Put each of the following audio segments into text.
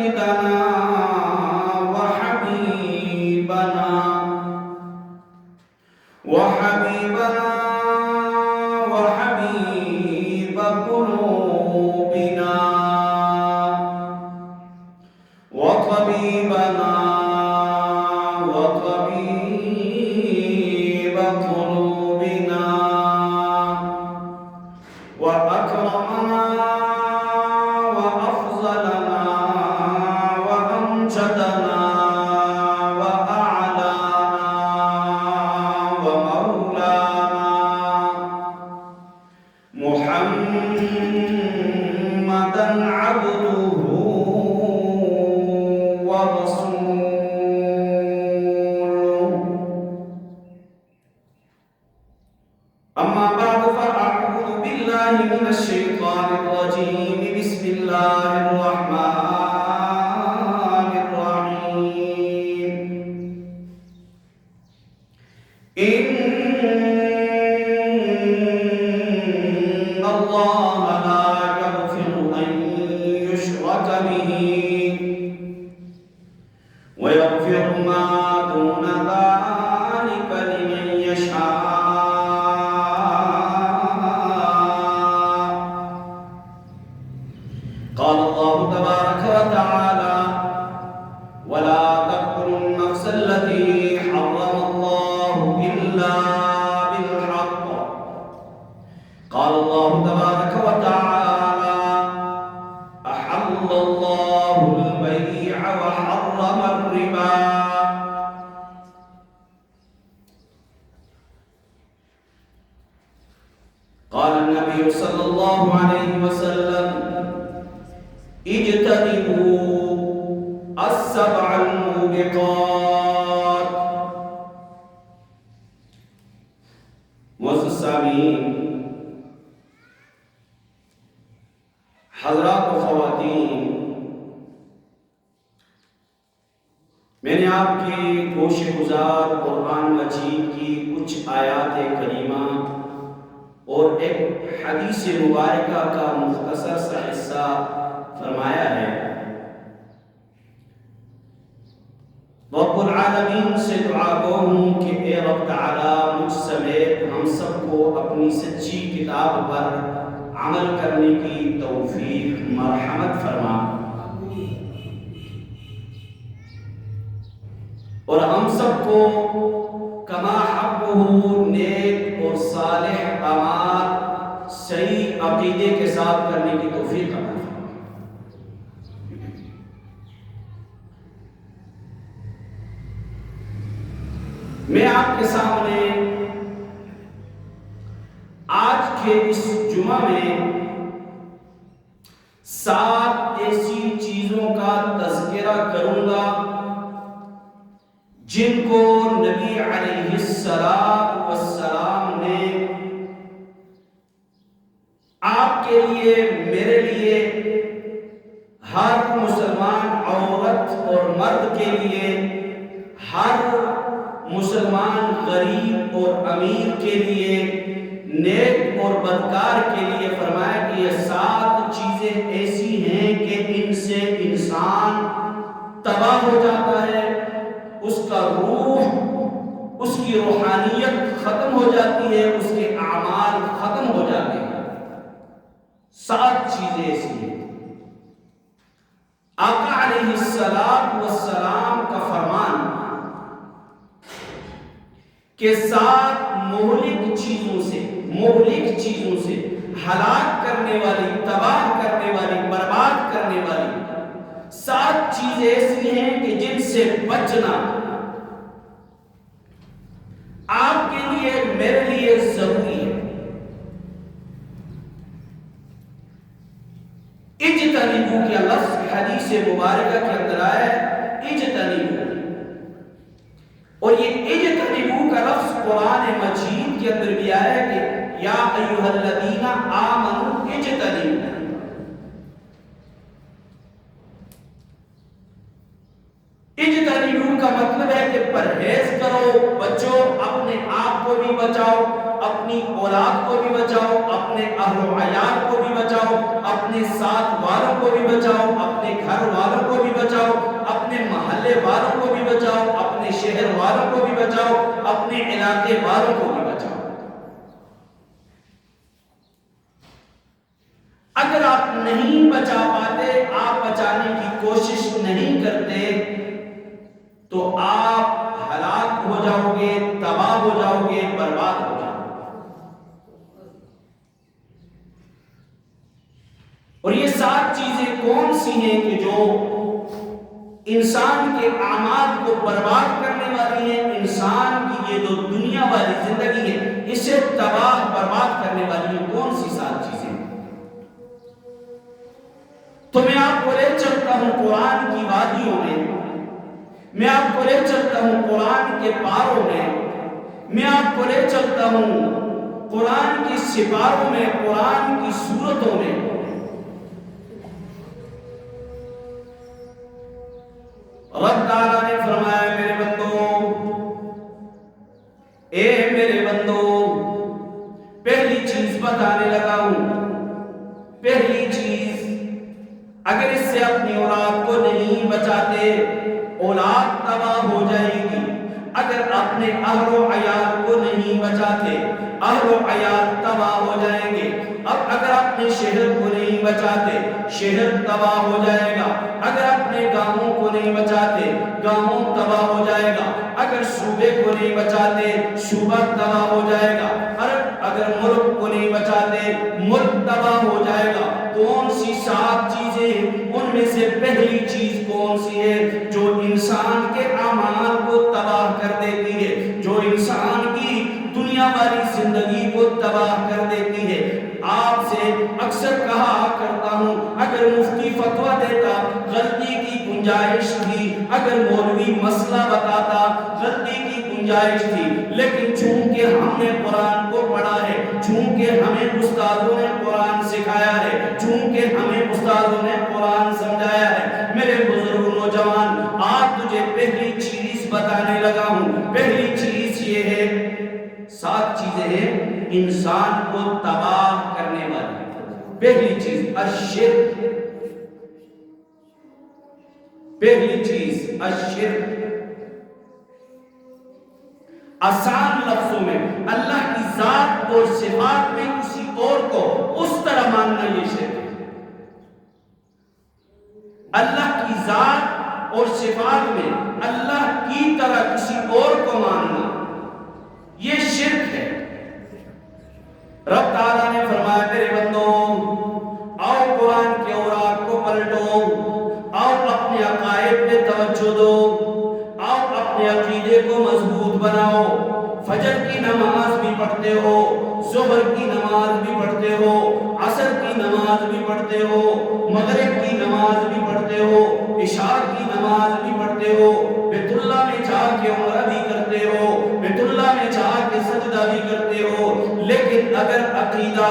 سيدنا وحبيبنا وحبيب قلوبنا وطبيبنا وطبيب قلوبنا وأكرمنا وأفضلنا وأمجدنا وأعلانا ومولانا محمدا عبده ورسوله. أما بعد فأعوذ بالله من الشيطان الرجيم. بسم الله الرحمن الرحيم. إن الله لا يغفر أن يشرك به ويغفر ما دون ذلك لمن يشاء. قال الله تبارك وتعالى: ولا تقتلوا النفس التي حرم الله إلا بالحق. قال الله تبارك وتعالى: أحل الله البيع وحرم الربا. قال النبي صلى الله عليه وسلم: اجتنبوا السبع الموبقات. معزز سامعین، حضرات و خواتین، میں نے آپ کی گوش گزار قرآن مجید کی کچھ آیات کریمہ اور ایک حدیث مبارکہ کا مختصر سا حصہ فرمایا ہے. رب العالمین سے دعا گو ہوں کہ اے رب تعالیٰ مجھ سمیت ہم سب کو اپنی سچی کتاب پر عمل کرنے کی توفیق مرحمت فرما، اور ہم سب کو کما حبہ نیک اور صالح اعمال صحیح عقیدے کے ساتھ کرنے کی توفیق عطا فرما. میں آپ کے سامنے آج کے اس جمعہ میں 7 ایسی چیزوں کا تذکرہ کروں گا جن کو نبی علیہ السلام نے آپ کے لیے، میرے لیے، ہر مسلمان عورت اور مرد کے لیے، ہر مسلمان غریب اور امیر کے لیے، نیک اور بدکار کے لیے فرمایا کہ یہ 7 چیزیں ایسی ہیں کہ ان سے انسان تباہ ہو جاتا ہے، اس کا روح، اس کی روحانیت ختم ہو جاتی ہے، اس کے اعمال ختم ہو جاتے ہیں. 7 چیزیں ایسی ہیں. آقا علیہ السلام کا فرمان کہ 7 مہلک چیزوں سے ہلاک کرنے والی، تباہ کرنے والی، برباد کرنے والی 7 چیزیں ایسی ہیں کہ جن سے بچنا آپ کے لیے، میرے لیے ضروری ہے. اجتنبو کا لفظ حدیث مبارکہ کے اندر آیا ہے، اجتنبو، اور یہ اجتنبو کا لفظ قرآن مجید کے اندر بھی آیا ہے کہ یا ایھا الذین آمنوا اجتنبوا. اجتنبوا کا مطلب ہے کہ پرہیز کرو، بچو، اپنے آپ کو بھی بچاؤ، اپنی اولاد کو بھی بچاؤ، اپنے اہل و عیال کو بھی بچاؤ، اپنے ساتھ والوں کو بھی بچاؤ، اپنے گھر والوں کو بھی بچاؤ. محلے والوں کو بھی بچاؤ، اپنے شہر والوں کو بھی بچاؤ، اپنے علاقے والوں کو بھی بچاؤ۔ اگر آپ نہیں بچا پاتے، آپ بچانے کی کوشش نہیں کرتے، تو آپ ہلاک ہو جاؤ گے، تباہ ہو جاؤ گے، برباد ہو جاؤ گے۔ اور یہ 7 چیزیں کون سی ہیں کہ جو انسان کے اعمال کو برباد کرنے والی ہیں، انسان کی یہ جو دنیا والی زندگی ہے اسے تباہ برباد کرنے والی ہیں؟ کون سی 7 چیزیں؟ تو میں آپ کو لے چلتا ہوں قرآن کی وادیوں میں، میں آپ کو لے چلتا ہوں قرآن کے پاروں میں آپ کو لے چلتا ہوں قرآن کی سپاروں میں، قرآن کی سورتوں میں۔ رب تعالیٰ نے فرمایا میرے بندو، اے میرے بندو، پہلی چیز بتانے لگا ہوں۔ پہلی چیز، اگر اس سے اپنی اولاد کو نہیں بچاتے، اولاد تباہ ہو جائے گی۔ اگر اپنے اہل و عیال کو نہیں بچاتے، اہل و عیال تباہ ہو جائیں گے۔ اب اگر اپنے شہر کو نہیں بچاتے، شہر تباہ ہو جائے گا۔ اگر اپنے گاؤں کو نہیں بچاتے، گاؤں تباہ ہو جائے گا۔ اگر صوبے کو نہیں بچاتے، صوبہ تباہ ہو جائے گا۔ اگر ملک کو نہیں بچاتے، ملک تباہ ہو جائے گا۔ کون سی 7 چیزیں؟ ان میں سے پہلی چیز کون سی ہے جو انسان کے اعمال کو تباہ کر دیتی ہے، جو انسان کی دنیا والی زندگی کو تباہ کر دیتی ہے؟ آپ سے اکثر کہا کرتا ہوں، اگر مفتی فتویٰ دیتا غلطی کی گنجائش تھی، اگر مولوی مسئلہ بتاتا غلطی کی گنجائش تھی، لیکن چونکہ ہم نے قرآن کو پڑھا ہے، چونکہ ہمیں استادوں نے قرآن سکھایا ہے، چونکہ ہمیں استادوں نے قرآن سمجھایا ہے، میرے بزرگ نوجوان، آج تجھے پہلی چیز بتانے لگا ہوں۔ پہلی چیز یہ ہے، 7 چیزیں ہیں انسان کو تباہ کرنے والی۔ پہلی چیز الشرک، پہلی چیز الشرک۔ آسان لفظوں میں اللہ کی ذات اور صفات میں کسی اور کو اس طرح ماننا یہ شرک ہے۔ اللہ کی ذات اور صفات میں اللہ کی طرح کسی اور کو ماننا یہ شرک ہے۔ رب تعالیٰ نے فرمایا میرے بندو، آؤ قرآن کے اوراق کو پلٹو، آؤ اپنے عقائد پہ توجہ دو، آؤ اپنے عقیدے کو مضبوط بناؤ۔ فجر کی نماز بھی پڑھتے ہو، ظہر کی نماز بھی پڑھتے ہو، عصر کی نماز بھی پڑھتے ہو، مغرب کی نماز بھی پڑھتے ہو، عشاء کی نماز بھی پڑھتے ہو، بیت اللہ میں جا کے عمرہ بھی کرتے ہو، بیت اللہ میں جا کے سجدہ بھی کرتے ہو، لیکن اگر عقیدہ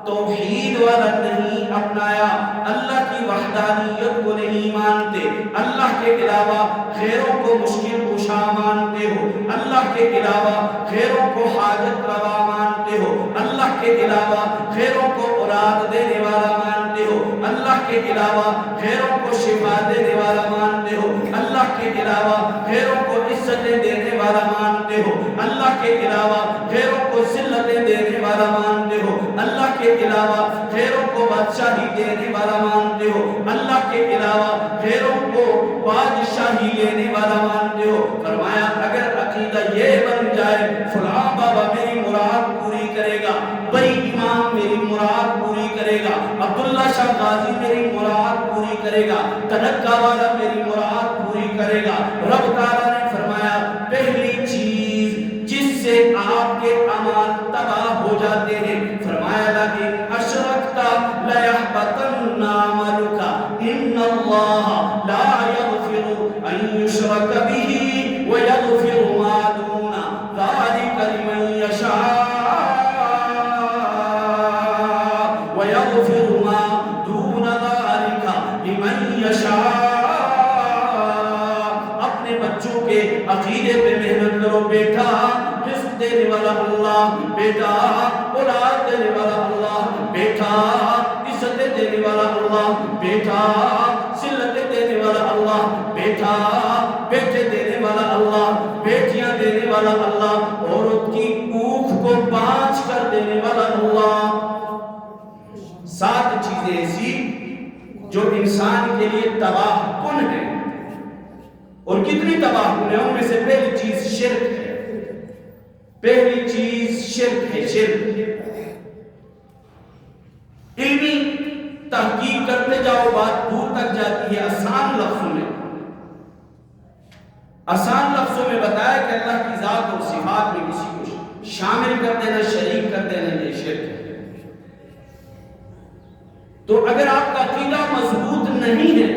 توحید والا نہیں اپنایا، اللہ کی وحدانیت کو نہیں مانتے، اللہ کے علاوہ غیروں کو مشکل کشا مانتے ہو، اللہ کے علاوہ غیروں کو حاجت روا مانتے ہو، اللہ کے علاوہ غیروں کو اولاد دینے والا مانتے ہو، اللہ کے علاوہ غیروں کو شفا دینے والا مانتے ہو، اللہ کے علاوہ غیروں کو عزتیں دینے والا مانتے ہو، اللہ کے علاوہ غیروں کو ذلتیں دینے والا مانتے ہو، اللہ کے علاوہ غیروں کو بادشاہی دینے والا مانتے ہو، اللہ کے علاوہ غیروں کو بادشاہی لینے والا مانتے ہو۔ فرمایا اگر عقیدہ یہ بن جائے فلاں بابا میری مراد پوری کرے گا، بڑی امام میری مراد پوری کرے گا، عبداللہ شاہ غازی میری مراد پوری کرے گا، تنکا والا میری مراد پوری کرے گا۔ رب تعالیٰ نے فرمایا پہلی چیز جس سے آپ کے اعمال تباہ ہو جاتے ہیں، فرمایا لئن اشرکت لیحبطن عملک ان اللہ لا یغفر ان یشرک بہ ویغفر ما دون ذلک لمن یشاء ویغفر ما دون ذلک لمن یشاء۔ اپنے بچوں کے عقیدے پہ محنت کرو بیٹا، رزق دینے والا اللہ، بیٹا اولاد دینے والا اللہ، بیٹا عزت دینے والا اللہ، بیٹا ذلت دینے والا اللہ، بیٹا والا اللہ، عورت کی کوکھ کو 5 کر دینے والا اللہ۔ 7 چیزیں ایسی جو انسان کے لیے تباہ کن ہے، اور کتنی تباہ کن ہے؟ ان میں سے پہلی چیز شرک ہے۔ پہلی چیز شرک ہے، شرک۔ علمی تحقیق کرتے جاؤ بات دور تک جاتی ہے۔ آسان لفظوں میں بتایا کہ اللہ کی ذات اور صفات میں کسی کو شامل کر دینا، شریک کر دینا، یہ شرک ہے۔ تو اگر آپ کا عقیدہ مضبوط نہیں ہے،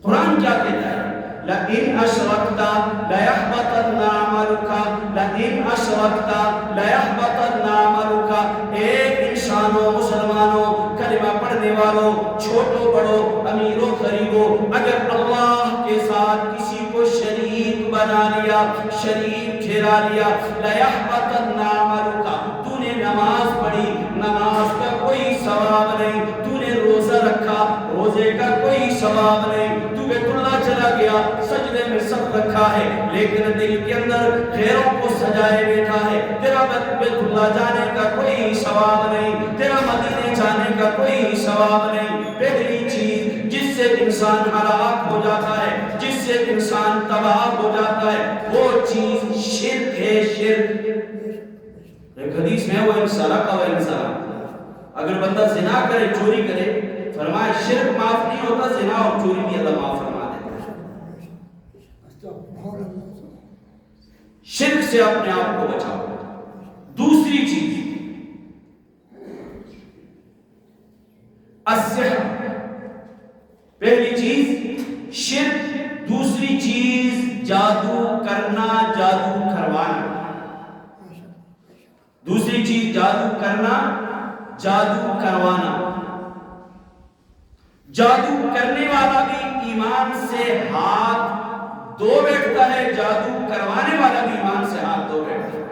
قرآن کیا کہتا ہے؟ لَإِنْ أَشْرَكْتَ لَيَحْبَطَنَّ عَمَلُكَ لَإِنْ أَشْرَكْتَ لَيَحْبَطَنَّ عَمَلُكَ۔ اے انسانوں، مسلمانوں، کلمہ پڑھنے والوں، چھوٹوں بڑوں، امیروں غریبوں، اگر اللہ کے ساتھ کسی کو شریک بنا لیا، شریک ٹھہرا لیا، لَيَحْبَطَنَّ عَمَلُكَ۔ تو نے نماز پڑھی، نماز کا کوئی ثواب نہیں، تو نے روزہ رکھا، روزے کا کوئی ثواب نہیں، تو بیت اللہ چلا گیا، سجدے میں سب رکھا ہے، لیکن دل کے اندر غیروں کو سجائے بیٹھا ہے، تیرا بیت اللہ جانے کا کوئی ثواب نہیں، تیرا مدینے جانے کا کوئی ثواب نہیں۔ پہلی چیز جس سے انسان ہلاک ہو جاتا ہے، جس سے انسان تباہ ہو جاتا ہے، وہ چیز شرک ہے، شرک۔ ایک حدیث میں وہ انسرق و انسرق، اگر بندہ زنا کرے، چوری کرے، فرمایا شرک معاف نہیں ہوتا، زنا اور چوری بھی اللہ معاف فرما دیتا ہے۔ شرک سے اپنے آپ کو بچاؤ۔ دوسری چیز السحر۔ پہلی چیز شرک، دوسری چیز جادو کرنا، جادو کروانا۔ دوسری چیز جادو کرنا، جادو کروانا۔ جادو کرنے والا بھی ایمان سے ہاتھ دھو بیٹھتا ہے، جادو کروانے والا بھی ایمان سے ہاتھ دھو بیٹھتا ہے۔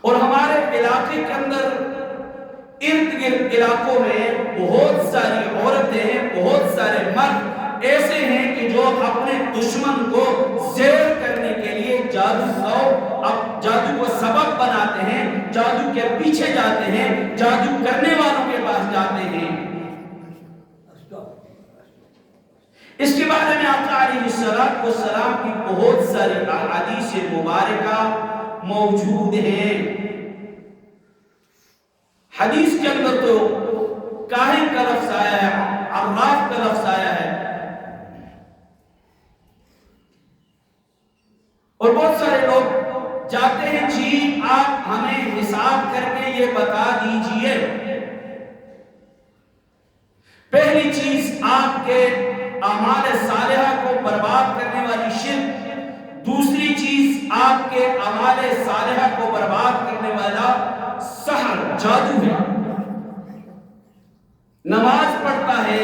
اور ہمارے علاقے کے اندر ارد گرد علاقوں میں بہت ساری عورتیں، بہت سارے مرد ایسے ہیں کہ جو اپنے دشمن کو زیر کرنے کے لیے جادو کو سبب بناتے ہیں، جادو کے پیچھے جاتے ہیں، جادو کرنے والوں کے پاس جاتے ہیں۔ اس کے بارے میں آقا علیہ السلام کی بہت ساری احادیث مبارکہ موجود ہیں۔ حدیث کے اندر تو کاہن کا لفظ آیا ہے، عراف کا لفظ آیا ہے، اور بہت سارے لوگ جاتے ہیں، جی آپ ہمیں حساب کر کے یہ بتا دیجئے۔ پہلی چیز آپ کے اعمال صالحہ کو برباد کرنے والی شرک، دوسری چیز آپ کے اعمال صالحہ کو برباد کرنے والا سحر، جادو ہے۔ نماز پڑھتا ہے،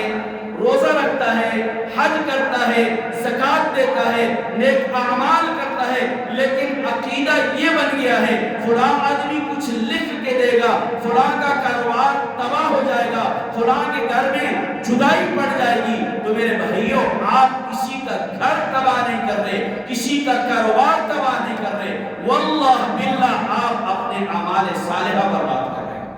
روزہ رکھتا ہے، حج کرتا ہے، زکات دیتا ہے، نیک اعمال کرتا ہے، لیکن عقیدہ یہ بن گیا ہے فلاں آدمی کچھ لکھ کے دے گا، فلاں کا کاروبار تباہ ہو جائے گا، فلاں کے گھر میں جدائی پڑ جائے گی۔ تو میرے بھائیوں، آپ کسی کا گھر تباہ نہیں کر رہے، کسی کا کاروبار تباہ نہیں کر رہے، واللہ باللہ آپ اپنے اعمال صالحہ برباد کر رہے ہیں۔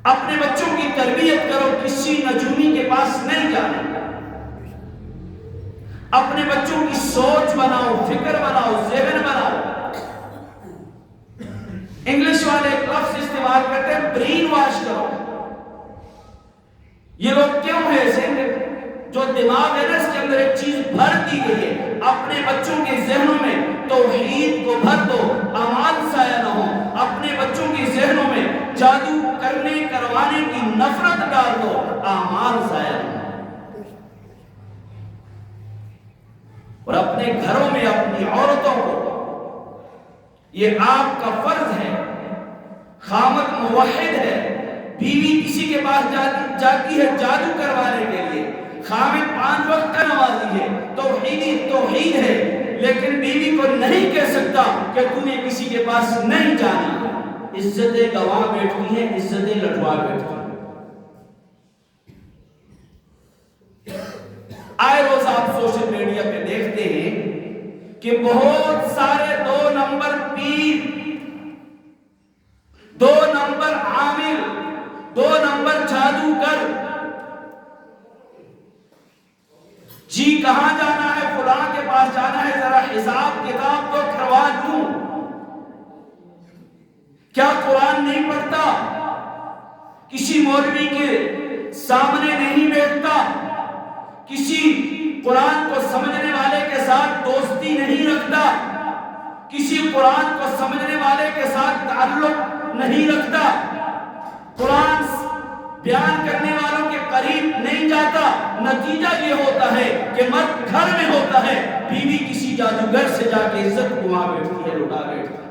اپنے بچوں کی تربیت کرو، کسی نجومی کے پاس نہیں جانا۔ اپنے بچوں کی سوچ بناؤ، فکر بناؤ، ذہن بناؤ۔ انگلش والے ایک لفظ استعمال کرتے ہیں، برین واش کرو۔ یہ لوگ کیوں ہیں ایسے؟ جو دماغ ہے نا، اس کے اندر ایک چیز بھر دی گئی ہے، اپنے بچوں کے ذہنوں میں توحید کو بھر دو، اعمال ضائع نہ ہو۔ اپنے بچوں کے ذہنوں میں جادو کرنے کروانے کی نفرت ڈال دو، اعمال ضائع نہ ہو۔ اور اپنے گھروں میں اپنی عورتوں کو، یہ آپ کا فرض ہے، خامد موحد ہے، بیوی کسی کے پاس جاتی ہے جادو کروانے کے لیے، خامد 5 وقت کا نمازی ہے، توحید ہے، لیکن بیوی کو نہیں کہہ سکتا کہ تو نے کسی کے پاس نہیں جانا۔ عزتیں گواہ بیٹھتی ہیں، عزتیں لٹوا بیٹھتی ہیں۔ آئے روز آپ سوشل میڈیا پہ دیکھتے ہیں کہ بہت سارے 2 نمبر پیر، 2 نمبر عامل، 2 نمبر جادوگر، جی کہاں جانا ہے؟ فلاں کے پاس جانا ہے، ذرا حساب کتاب تو کروا دوں۔ کیا قرآن نہیں پڑھتا؟ کسی مولوی کے سامنے نہیں بیٹھتا؟ کسی قرآن کو سمجھنے والے کے ساتھ دوستی نہیں رکھتا؟ کسی قرآن کو سمجھنے والے کے ساتھ تعلق نہیں رکھتا؟ قرآن بیان کرنے والوں کے قریب نہیں جاتا؟ نتیجہ یہ ہوتا ہے کہ مرد گھر میں ہوتا ہے، بیوی کسی جادوگر سے جا کے عزت گوا بیٹھتی ہے، لٹا بیٹھتی ہے۔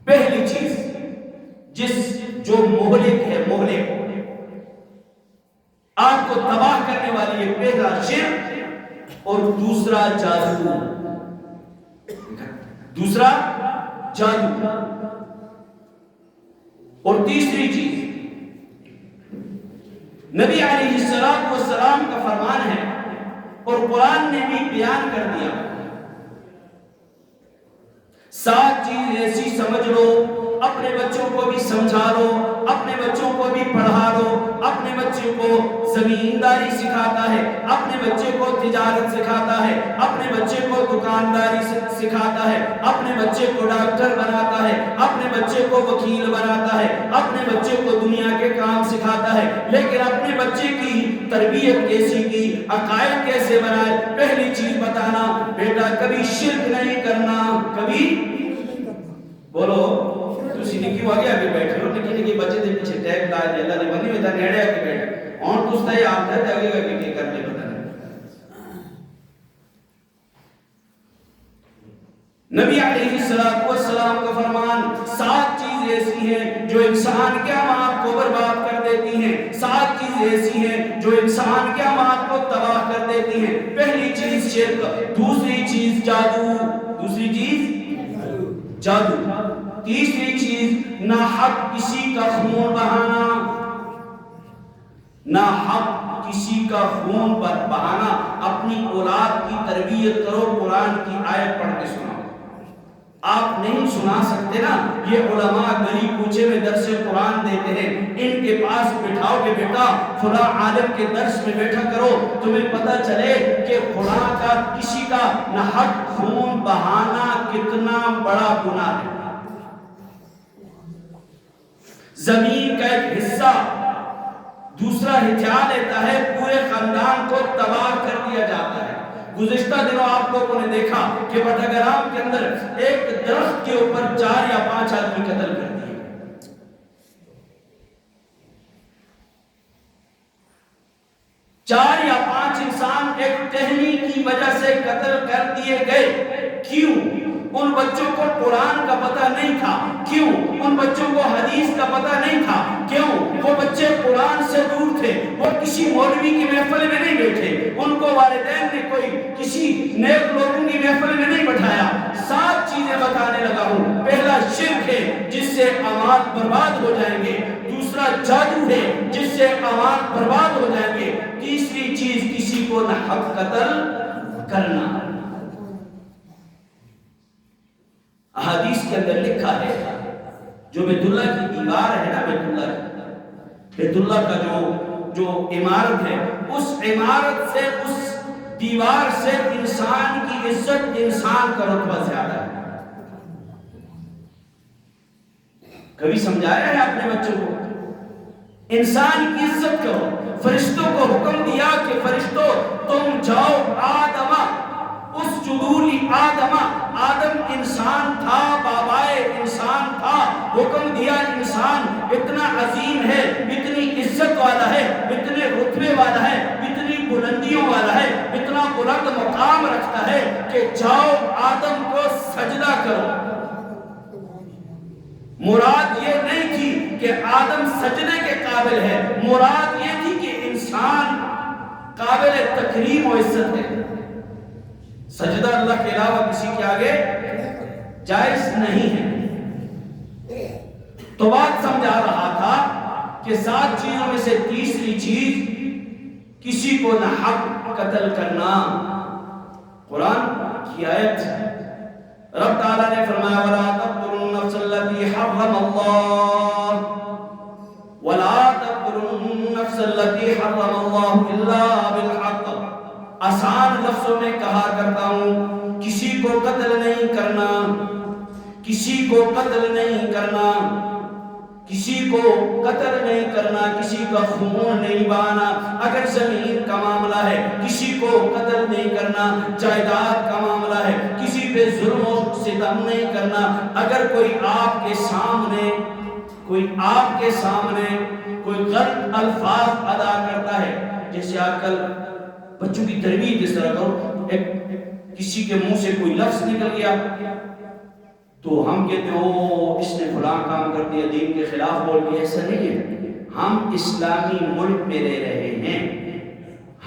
پہلی چیز جو مہلک ہے، مہلک آپ کو تباہ کرنے والی ہے، پہلا شرک اور دوسرا جادو، دوسرا جادو، اور تیسری چیز نبی علیہ السلام کا فرمان ہے اور قرآن نے بھی بیان کر دیا، 7 چیز ایسی سمجھ لو، اپنے بچوں کو بھی سمجھا لو، اپنے بچوں کو بھی پڑھا لو، اپنے بچوں کو زمینداری سکھاتا ہے، اپنے بچے کو تجارت سکھاتا ہے، اپنے بچے کو دکانداری سکھاتا ہے، اپنے بچے کو ڈاکٹر بناتا ہے، اپنے بچے کو وکیل بناتا ہے، اپنے بچے کو دنیا کے کام سکھاتا ہے، لیکن اپنے بچے کی تربیت کیسی کی، عقائد کیسے بنائے؟ پہلی چیز بتانا، بیٹا کبھی شرک نہیں کرنا، کبھی بولو تسی نکی ہو گیا ابھی بیٹھے ہو، نکی بچے دے پیچھے ٹیک ڈال دیا، اللہ نے بنی ہوئی تھا نیڑے آکے بیٹھے اور تو اس طرح آپ تھا جاگے گا کہ کر لے پتہ نہیں۔ نبی علیہ السلام کا فرمان، 7 چیز ایسی ہیں جو انسان کے اعمال کو برباد کر دیتی ہیں، 7 چیز ایسی ہیں جو انسان کے اعمال کو تباہ کر دیتی ہیں۔ پہلی چیز شرک، دوسری چیز جادو، دوسری چیز جادو، تیسری چیز ناحق کسی کا خون بہانا، ناحق کسی کا خون بہانا۔ اپنی اولاد کی تربیت کرو، قرآن کی آیت پڑھ کے سناؤ۔ آپ نہیں سنا سکتے نا، یہ علماء گلی کوچے میں درس قرآن دیتے ہیں، ان کے پاس بٹھاؤ کہ بیٹا فلاں عالم کے درس میں بیٹھا کرو، تمہیں پتہ چلے کہ فلاں کا کسی کا ناحق خون بہانا کتنا بڑا گناہ ہے۔ زمین کا ایک حصہ دوسرا ہتھیا لیتا ہے، پورے خاندان کو تباہ کر دیا جاتا ہے۔ گزشتہ دنوں آپ لوگوں نے دیکھا کہ بٹاگرام کے اندر ایک درخت کے اوپر 4 یا 5 آدمی قتل کر دیے۔ 4 یا 5 انسان ایک ٹہنی کی وجہ سے قتل کر دیے گئے۔ کیوں؟ ان بچوں کو قرآن کا پتہ نہیں تھا۔ کیوں؟ ان بچوں کو حدیث کا پتہ نہیں تھا۔ کیوں؟ وہ بچے قرآن سے دور تھے، وہ کسی مولوی کی محفل میں نہیں بیٹھے، ان کو والدین نے کوئی کسی نیک لوگوں کی محفل میں نہیں بٹھایا۔ 7 چیزیں بتانے لگا ہوں۔ پہلا شرک ہے جس سے اعمال برباد ہو جائیں گے، دوسرا جادو ہے جس سے اعمال برباد ہو جائیں گے، تیسری چیز کسی کو ناحق قتل کرنا۔ احادیث کے اندر لکھا ہے، جو بیت اللہ کی دیوار ہے نا، بیت اللہ کا جو عمارت ہے، اس عمارت سے، اس دیوار سے انسان کی عزت، انسان کا رتبہ زیادہ ہے۔ کبھی سمجھایا ہے اپنے بچوں کو؟ انسان کی عزت کرو۔ فرشتوں کو حکم دیا کہ فرشتوں تم جاؤ آدمہ، اس جدولی آدمہ، آدم انسان تھا، بابائے انسان تھا، حکم دیا انسان اتنا عظیم ہے، اتنی عزت والا ہے، اتنے رتبے والا ہے، اتنی بلندیوں والا ہے، اتنا بلند مقام رکھتا ہے کہ جاؤ آدم کو سجدہ کرو۔ مراد یہ نہیں تھی کہ آدم سجدے کے قابل ہے، مراد یہ تھی کہ انسان قابل تکریم و عزت ہے۔ سجدہ اللہ کے علاوہ کسی کے آگے جائز نہیں ہے۔ تو بات سمجھا رہا تھا کہ 7 چیزوں میں سے تیسری چیز کسی کو نہ حق قتل کرنا. قرآن کی آیت رب تعالیٰ نے فرمایا وَلَا تَقْتُلُوا النَّفْسَ الَّتِي حَرَّمَ اللَّهُ وَلَا تَقْتُلُوا النَّفْسَ الَّتِي حَرَّمَ اللَّهُ إِلَّا بِالْحَقِّ. آسان لفظوں میں کہا کرتا ہوں کسی کو قتل نہیں کرنا، کسی کو قتل نہیں کرنا، کسی کو قتل نہیں کرنا، کسی کا خون نہیں بہانا. اگر زمین کا معاملہ ہے کسی کو قتل نہیں کرنا، جائیداد کا معاملہ ہے کسی پہ ظلم و ستم نہیں کرنا. اگر کوئی آپ کے سامنے کوئی غلط الفاظ ادا کرتا ہے، جیسے آج کل بچوں کی تربیت اس طرح کرو، کسی کے منہ سے کوئی لفظ نکل گیا تو ہم کہتے ہیں او اس نے فلاں کام کر دیا، دین کے خلاف بول دیا. ایسا نہیں ہے. ہم اسلامی ملک میں رہ رہے ہیں،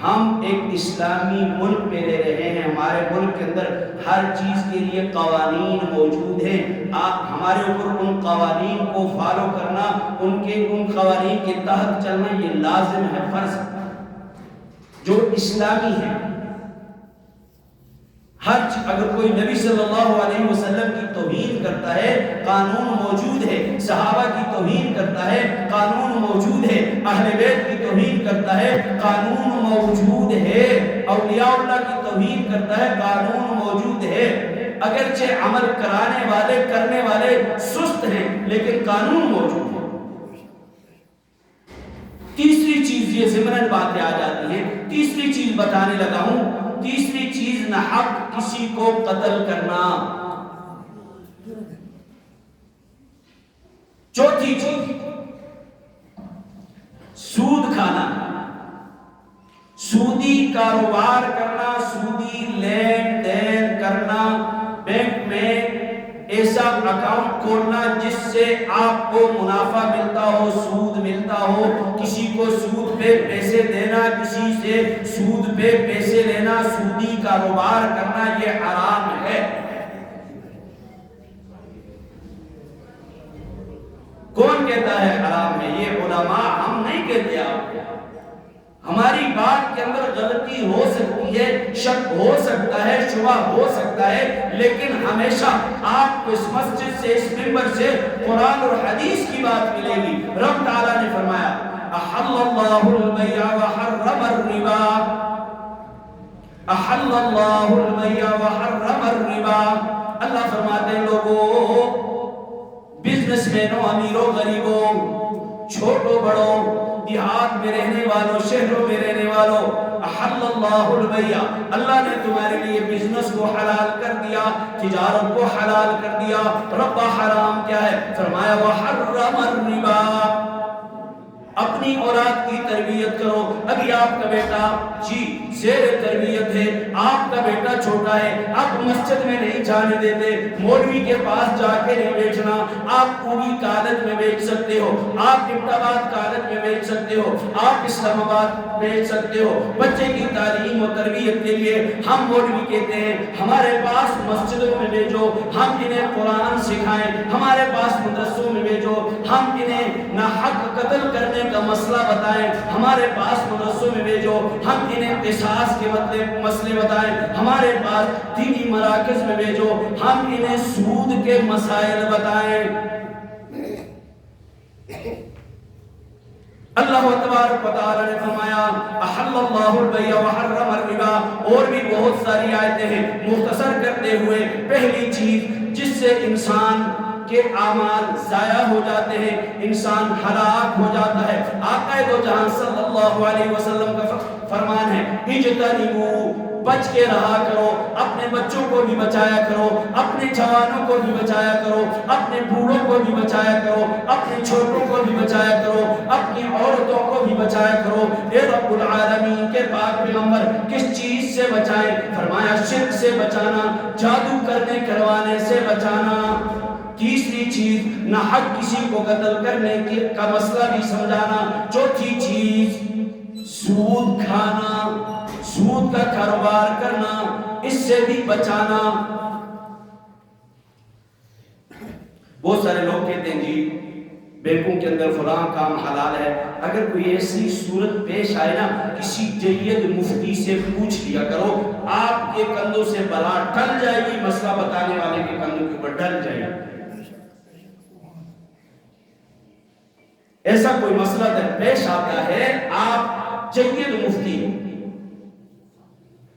ہم ایک اسلامی ملک میں رہ رہے ہیں. ہمارے ملک کے اندر ہر چیز کے لیے قوانین موجود ہیں. ہمارے اوپر ان قوانین کو فالو کرنا، ان قوانین کے تحت چلنا یہ لازم ہے، فرض ہے جو اسلامی ہے. ہر اگر کوئی نبی صلی اللہ علیہ وسلم کی توہین کرتا ہے قانون موجود ہے، صحابہ کی توہین کرتا ہے قانون موجود ہے، اہل بیت کی توہین کرتا ہے قانون موجود ہے، اولیاء اللہ کی توہین کرتا ہے قانون موجود ہے. اگرچہ عمل کرنے والے سست ہیں لیکن قانون موجود ہے. تیسری چیز یہ ضمناً باتیں آ جاتی ہیں. تیسری چیز بتانے لگا ہوں. تیسری چیز نہ حق کسی کو قتل کرنا. چوتھی چیز سود کھانا، سودی کاروبار کرنا، سودی لین دین کرنا، بینک میں ایسا اکاؤنٹ کھولنا جس سے آپ کو منافع ملتا ہو، سود ملتا ہو، کسی کو سود پہ پیسے دینا، کسی سے سود پہ پیسے لینا، سودی کاروبار کرنا یہ حرام ہے. کون کہتا ہے حرام ہے؟ یہ علماء، ہم نہیں کہتے. آپ ہماری بات کے اندر غلطی ہو سکتی ہے، شک ہو سکتا ہے، شبہ ہو سکتا ہے، لیکن ہمیشہ آپ کو اس مسجد سے، اس منبر سے قرآن اور حدیث کی بات ملے گی. رب تعالیٰ نے فرمایا احل اللہ البیع وحرم الربا، احل اللہ البیع وحرم الربا. اللہ فرماتے ہیں لوگوں، بزنس مینوں، امیروں، غریبوں، چھوٹوں بڑوں، دیہات میں رہنے والوں، شہروں میں رہنے والوں، احل اللہ البیع، اللہ نے تمہارے لیے بزنس کو حلال کر دیا، تجارت کو حلال کر دیا. رب حرام کیا ہے؟ فرمایا وحرم الربا. اپنی اولاد کی تربیت کرو. ابھی آپ کا بیٹا زیر تربیت ہے، آپ کا بیٹا چھوٹا ہے، آپ مسجد میں نہیں جانے دیتے، مولوی کے پاس جا کے نہیں بیچنا. آپ پوری کالج میں بیچ سکتے ہو، آپ ابن آباد کالج میں بیچ سکتے ہو، آپ اسلام آباد بیچ سکتے ہو. بچے کی تعلیم و تربیت کے لیے ہم مولوی کہتے ہیں ہمارے پاس مسجدوں میں بھیجو، ہم انہیں قرآن سکھائیں. ہمارے پاس مدرسوں میں بھیجو، ہم انہیں نہ حق قتل کرنے کا مسئلہ بتائیں. ہمارے پاس مدرسوں میں بھیجو، ہم انہیں قصاص کے مسئلے بتائیں. ہمارے پاس دینی مراکز میں بھیجو، ہم انہیں سود کے مسائل بتائیں. اللہ تبارک و تعالی نے فرمایا احل اللہ البیع وحرم الربا. اور بھی بہت ساری آیتیں ہیں. مختصر کرتے ہوئے، پہلی چیز جس سے انسان کے اعمال ضائع ہو جاتے ہیں، انسان ہلاک ہو جاتا ہے، آقا دو جہاں صلی اللہ علیہ وسلم کا فرمان ہے اجتنبوا، بچ کے رہا کرو. اپنے بچوں کو بھی بچایا کرو، اپنے جوانوں کو بھی بچایا کرو، اپنے بوڑھوں کو بھی بچایا کرو، اپنے چھوٹوں کو بھی بچایا کرو، اپنی عورتوں کو بھی بچایا کرو. اے رب العالمین کے پاک پیغمبر کس چیز سے بچائیں؟ فرمایا شرک سے بچانا، جادو کرنے کروانے سے بچانا. تیسری چیز نہ حق کسی کو قتل کرنے کا مسئلہ بھی سمجھانا. چوتھی چیز سود کھانا، سود کا کاروبار کرنا، اس سے بھی بچانا. بہت سارے لوگ کہتے ہیں بینکوں کے اندر فلاں کام حلال ہے. اگر کوئی ایسی صورت پیش آئے نا, کسی جید مفتی سے پوچھ لیا کرو, آپ کے کندھوں سے بلا ٹل جائے گی, مسئلہ بتانے والے کے کندھوں کے اوپر ڈل جائے گی. ایسا کوئی مسئلہ درپیش آتا ہے, آپ جید مفتی,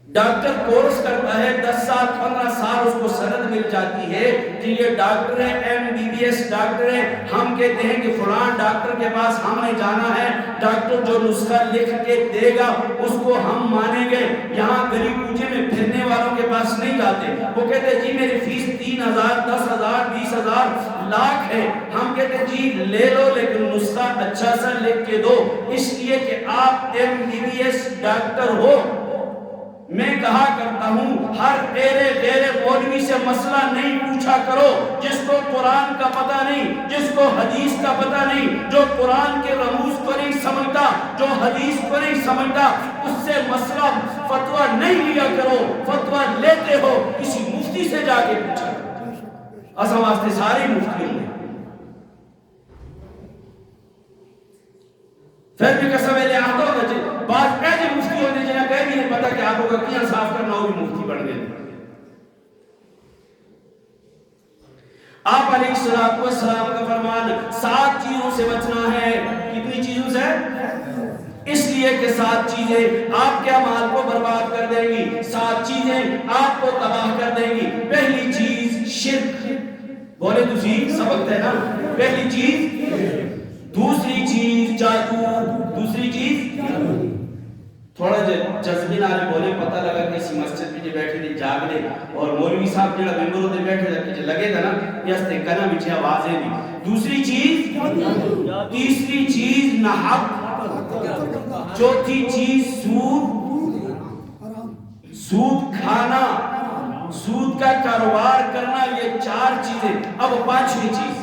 ڈاکٹر کورس کرتا ہے 10 سال 15 سال, اس کو سند مل جاتی ہے کہ یہ ڈاکٹر ہے, MBBS ڈاکٹر ہے. ہم کہتے ہیں کہ فلان ڈاکٹر کے پاس ہم نے جانا ہے, ڈاکٹر جو نسخہ لکھ کے دے گا اس کو ہم مانیں گے. یہاں گلی کوچے میں پھرنے والوں کے پاس نہیں جاتے, وہ کہتے ہیں جی میری فیس 3,000 10,000 20,000 لاکھ ہے. ہم کہتے ہیں جی لے لو, لیکن نسخہ اچھا سا لکھ کے دو, اس لیے کہ آپ MBBS ڈاکٹر ہو. میں کہا کرتا ہوں, ہر غیر مولوی سے مسئلہ نہیں پوچھا کرو جس کو قرآن کا پتہ نہیں, جس کو حدیث کا پتہ نہیں, جو قرآن کے رموز کو نہیں سمجھتا, جو حدیث کو نہیں سمجھتا, اس سے مسئلہ فتویٰ نہیں لیا کرو. فتویٰ لیتے ہو کسی مفتی سے جا کے پوچھا کرو. اساں واسطے سارے مفتی ہوں گے. پھر بھی قسم لے آتا ہوگا جی, بعض ایسے مفتی ہونے جنہیں کہہ بھی نہیں پتا کہ آپ کو کیا صاف کرنا ہوگی, مفتی بن گئے. آپ علیہ السلام کا فرمان 7 چیزوں سے بچنا ہے. کتنی چیزوں سے؟ اس لیے کہ 7 چیزیں آپ کے اعمال کو برباد کر دیں گی, 7 چیزیں آپ کو تباہ کر دیں گی. پہلی چیز شرک, بولے دوسری سبق ہے نا, پہلی چیز. دوسری چیز جادو, دوسری چیز تھوڑا جذبے نال بولے, پتہ لگا کہ اسی مسجد میں بیٹھے دے جاگ لے اور مولوی صاحب جڑا ممبر تے بیٹھے دا کہ لگے گا نا اس تے کنا وچ آوازیں دی. دوسری چیز, تیسری چیز نحق, چوتھی چیز سود کھانا, سود کا کاروبار کرنا. یہ 4 چیزیں. اب 5ویں چیز,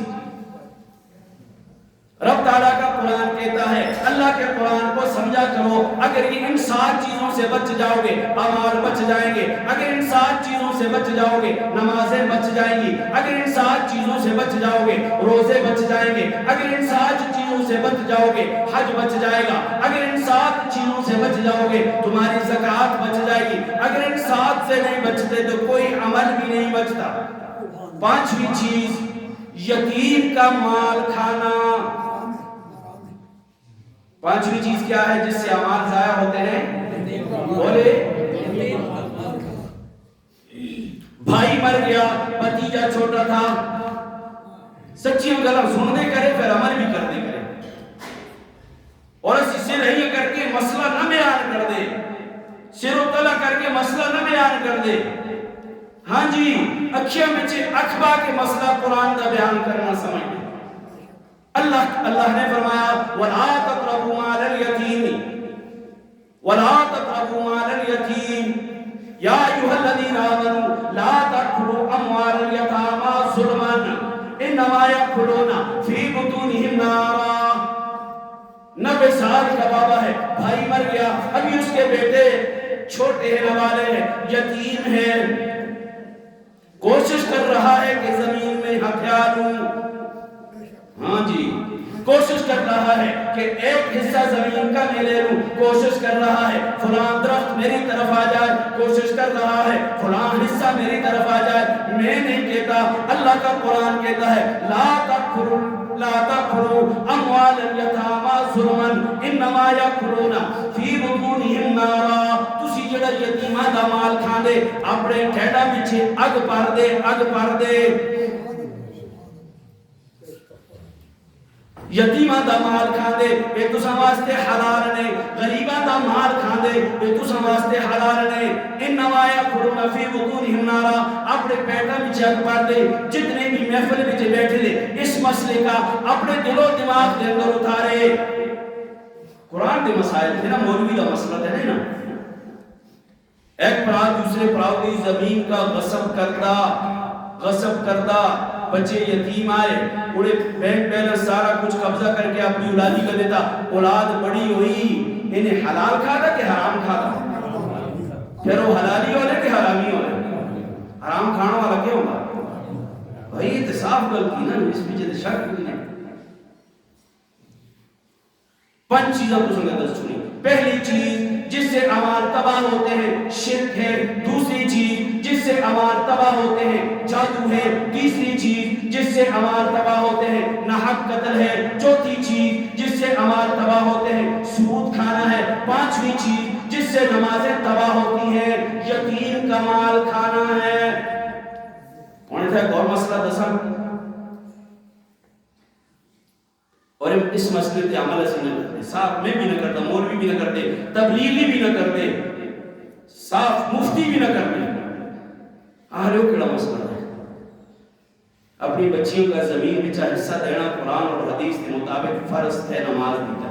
رب تعالیٰ کا قرآن کہتا ہے, اللہ کے قرآن کو سمجھا کرو. اگر ان 7 چیزوں سے بچ جاؤ گے, اعمال بچ جائیں گے. اگر ان 7 چیزوں سے بچ جاؤ گے, نمازیں بچ جائیں گی. اگر ان 7 چیزوں سے بچ جاؤ گے, روزے بچ جائیں گے. اگر ان 7 چیزوں سے بچ جاؤ گے, حج بچ جائے گا. اگر ان 7 چیزوں سے بچ جاؤ گے, تمہاری زکوٰۃ بچ جائے گی. اگر ان 7 سے نہیں بچتے تو کوئی عمل بھی نہیں بچتا. 5ویں چیز, یتیم کا مال کھانا. 5ویں چیز کیا ہے جس سے اعمال ضائع ہوتے ہیں؟ بولے, بھائی مر گیا, بھتیجا چھوٹا تھا, سچی غلط سننے کرے پھر عمل بھی کرنے کرے, اور اس سے نہیں کر کے مسئلہ نہ بیان کر دے, سر و تلا کر کے مسئلہ نہ بیان کر دے. ہاں جی, اکھیاں بچے اکھبا کے مسئلہ قرآن کا بیان کرنا سمجھ. اللہ نے فرمایا وَلَا تَقْرَبُوا مَالَ الْيَتِيمِ وَلَا تَقْرَبُوا مَالَ الْيَتِيمِ يَا أَيُّهَا الَّذِينَ آمَنُوا لَا تَأْكُلُوا أَمْوَالَ الْيَتَامَى ظُلْمًا إِنَّمَا يَأْكُلُونَ فِي بُطُونِهِمْ نَارًا. 90 سال کا بابا ہے, بھائی مر گیا, ابھی اس کے بیٹے چھوٹے ہیں, نوالے ہیں, یتیم ہیں, کوشش کر رہا ہے کہ زمین میں ہتھیار ہوں. ہاں جی, کوشش کر رہا ہے کہ ایک حصہ زمین کا میں لے لوں, کوشش کر رہا ہے فلاں درخت میری طرف آ جائے, کوشش کر رہا ہے فلاں حصہ میری طرف آ جائے. میں نہیں کہتا, اللہ کا قرآن کہتا ہے لا تأكلوا أموال اليتامى ظلما إنما يأكلون في بطونهم نارا. تسی جڑا یتیماں دا مال کھاندے, اپنے ٹھیڈا وچ اگ پار دے. یتیماں دا مال کھاندے اے تساں واسطے حلال نے, غریباں دا مال کھاندے اے تساں واسطے حلال نے. انما یأکلون فی بطونہم نارا, اپنے پیٹاں وچ اگ پاندے. جتنے بھی محفل وچ بیٹھے دے اس مسئلے کا اپنے دل و دماغ دے اندر اتارے. قرآن دے مسائل تھے نا, مولوی دا مسئلہ تھے نا. ایک پراؤ دوسرے پراؤ کی زمین کا غصب کردہ, بچے یتیم آئے, انہیں بینک بیلنس سارا کچھ قبضہ کر کے اپنی اولادی کا دیتا. اولاد بڑی ہوئی, انہیں حلال کھاتا کہ حرام کھاتا؟ پھر وہ حلالی ہونے کہ حرامی ہونے؟ حرام کھانا والا کیوں ہوگا بھائی؟ یہ تو صاف غلطی نا, اس پیچھے تو شک بھی نہیں. پانچ چیزوں کو سنگا دس سنی. پہلی چیز جس سے اعمال تباہ ہوتے ہیں شرک ہے. دوسری چیز جس سے اعمال تباہ ہوتے ہیں جادو ہے. تیسری چیز جس سے اعمال تباہ ہوتے ہیں ناحق قتل ہے. چوتھی چیز جس سے اعمال تباہ ہوتے ہیں سود کھانا ہے. پانچویں چیز جس سے نمازیں تباہ ہوتی ہیں یتیم کا مال کھانا ہے. کون تھا اور مسئلہ دسا اور اس مسئلے پہ عمل ایسے نہ کرتے. صاحب میں بھی نہ کرتا, مولوی بھی نہ کرتے, تبلیغی بھی نہ کرتے, صاف مفتی بھی نہ کرتے. آرہو کڑا مسئلہ ہے. اپنی بچیوں کا زمین بچا حصہ دینا قرآن اور حدیث کے مطابق فرض ہے. نماز دیتا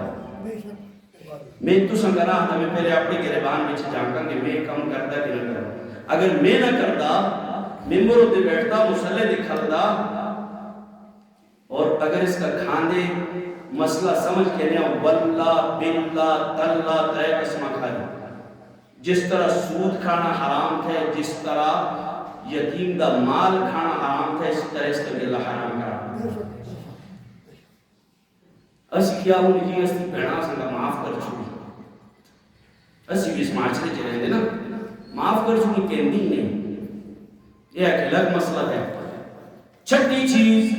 میں تو سنگرا ہاں میں پہلے اپنے گریبان بچے جانکا کہ میں کم کرتا کہ نہ کرتا. اگر میں نہ کرتا ممبر ہوتے بیٹھتا مسلح دکھلتا اور اگر اس کا کھاندے مسئلہ سمجھ کے لیا واللہ باللہ تاللہ ترے قسمہ کھا دی. جس طرح سود کھانا حرام تھا, جس طرح یتیم دا مال کھانا حرام تھا, اس طرح اس طرح اللہ حرام کرا. اسی کیا ہوں جی اس کی پیڑا سنگا معاف کر چکی. اسی بھی اس معاشرے چلے دے نا معاف کر چکی کہندی نہیں. یہ ایک الگ مسئلہ ہے. چھٹی چیز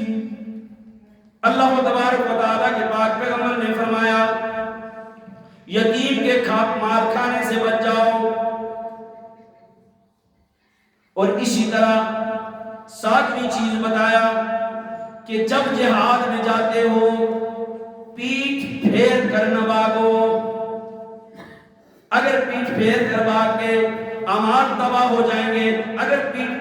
اللہ تبارک و تعالیٰ کے پاک پیغمبر نے فرمایا یتیم کے مال کھانے سے بچ جاؤ. اور اسی طرح ساتویں چیز بتایا کہ جب جہاد میں جاتے ہو پیٹھ پھیر کر نہ بھاگو. اگر پیٹھ پھیر کر بھاگ گئے اعمال تباہ ہو جائیں گے. اگر پیٹھ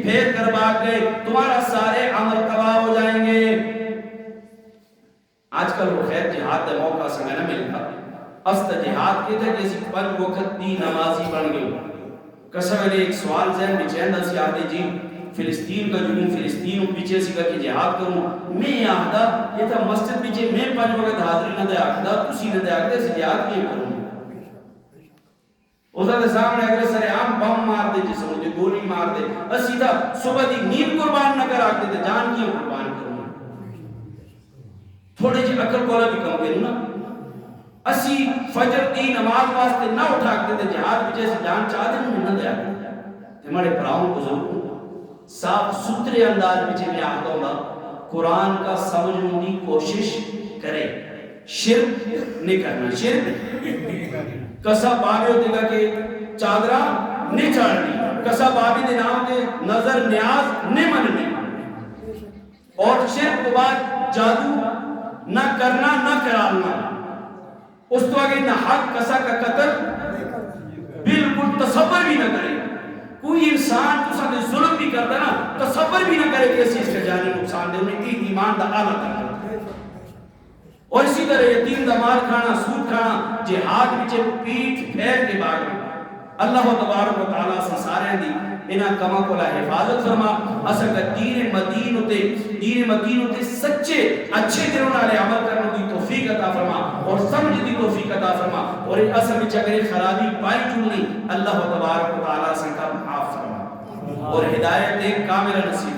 پھیر کر بھاگ گئے تمہارا سارے عمل تباہ ہو جائیں گے. آج کل وہ خیر جہاد دے موقع سے میں نہ ملتا. است جہاد کے تھے کہ اسی پنج وقت دی نمازی بن گئے. قسم علی ایک سوال ذہن میں چیندہ سی آدھے جی فلسطین کا جنوں فلسطین پیچھے سی کہ جہاد کروں میں یہ آخدہ یہ تھا مسجد پیچھے میں پنج وقت حاضری نہ دے آخدہ تسی نہ دے آخدہ اسے جہاد کیے کروں. اوزا دے سامنے اگر سرے عام بم مار دے جسے مجھے گولی مار دے اسی تھا صبح دی نیند قربان نہ کر آکتے تھے جان کیوں قربان کروں. تھوڑے جی عقل کولا بھی کم کروں نا. اسی فجر دی نماز واسطے نہ اٹھاکتے تھے جہاد بچے سے جان چاہ دے نہ دے آکتے ہمارے پراؤں کو ضرور صاف سترے انداز بچے میں آختا ہوں قرآن کا سمجھنے کی کوشش کرے. شرک نہیں کرنا. شرک کسا بابے ہوتے گا کہ چادرہ نہیں چاڑنی, کسا بابی دے نام دے نظر نیاز نہیں مننے. اور شرک کو بعد جادو نہ کرنا نہ کرالنا. اس تو آگے نہ حق کسا کا قتل بالکل تصور بھی نہ کرے. کوئی انسان تو ساتھ ظلم بھی کرتا نا تصور بھی نہ کرے کہ اس کا جانی نقصان دے انہیں کی ایمان دا آلہ کرنا. اور اسی طرح یتیم دا مال کھانا سود کھانا جہاد بچے پیٹھ پھیر کے باغ میں اللہ تبارک و تعالیٰ سے سارے دی انہاں کما کو لا حفاظت فرما. اصل کا دین مدین ہوتے سچے اچھے دنوں نالے عمل کرنے دی توفیق عطا فرما اور سمجھ دی توفیق عطا فرما. اور اصل میں چکرے خرابی پائی چونی اللہ تبارک و تعالیٰ سے کم معاف فرما اور ہدایت ایک کامل نصیب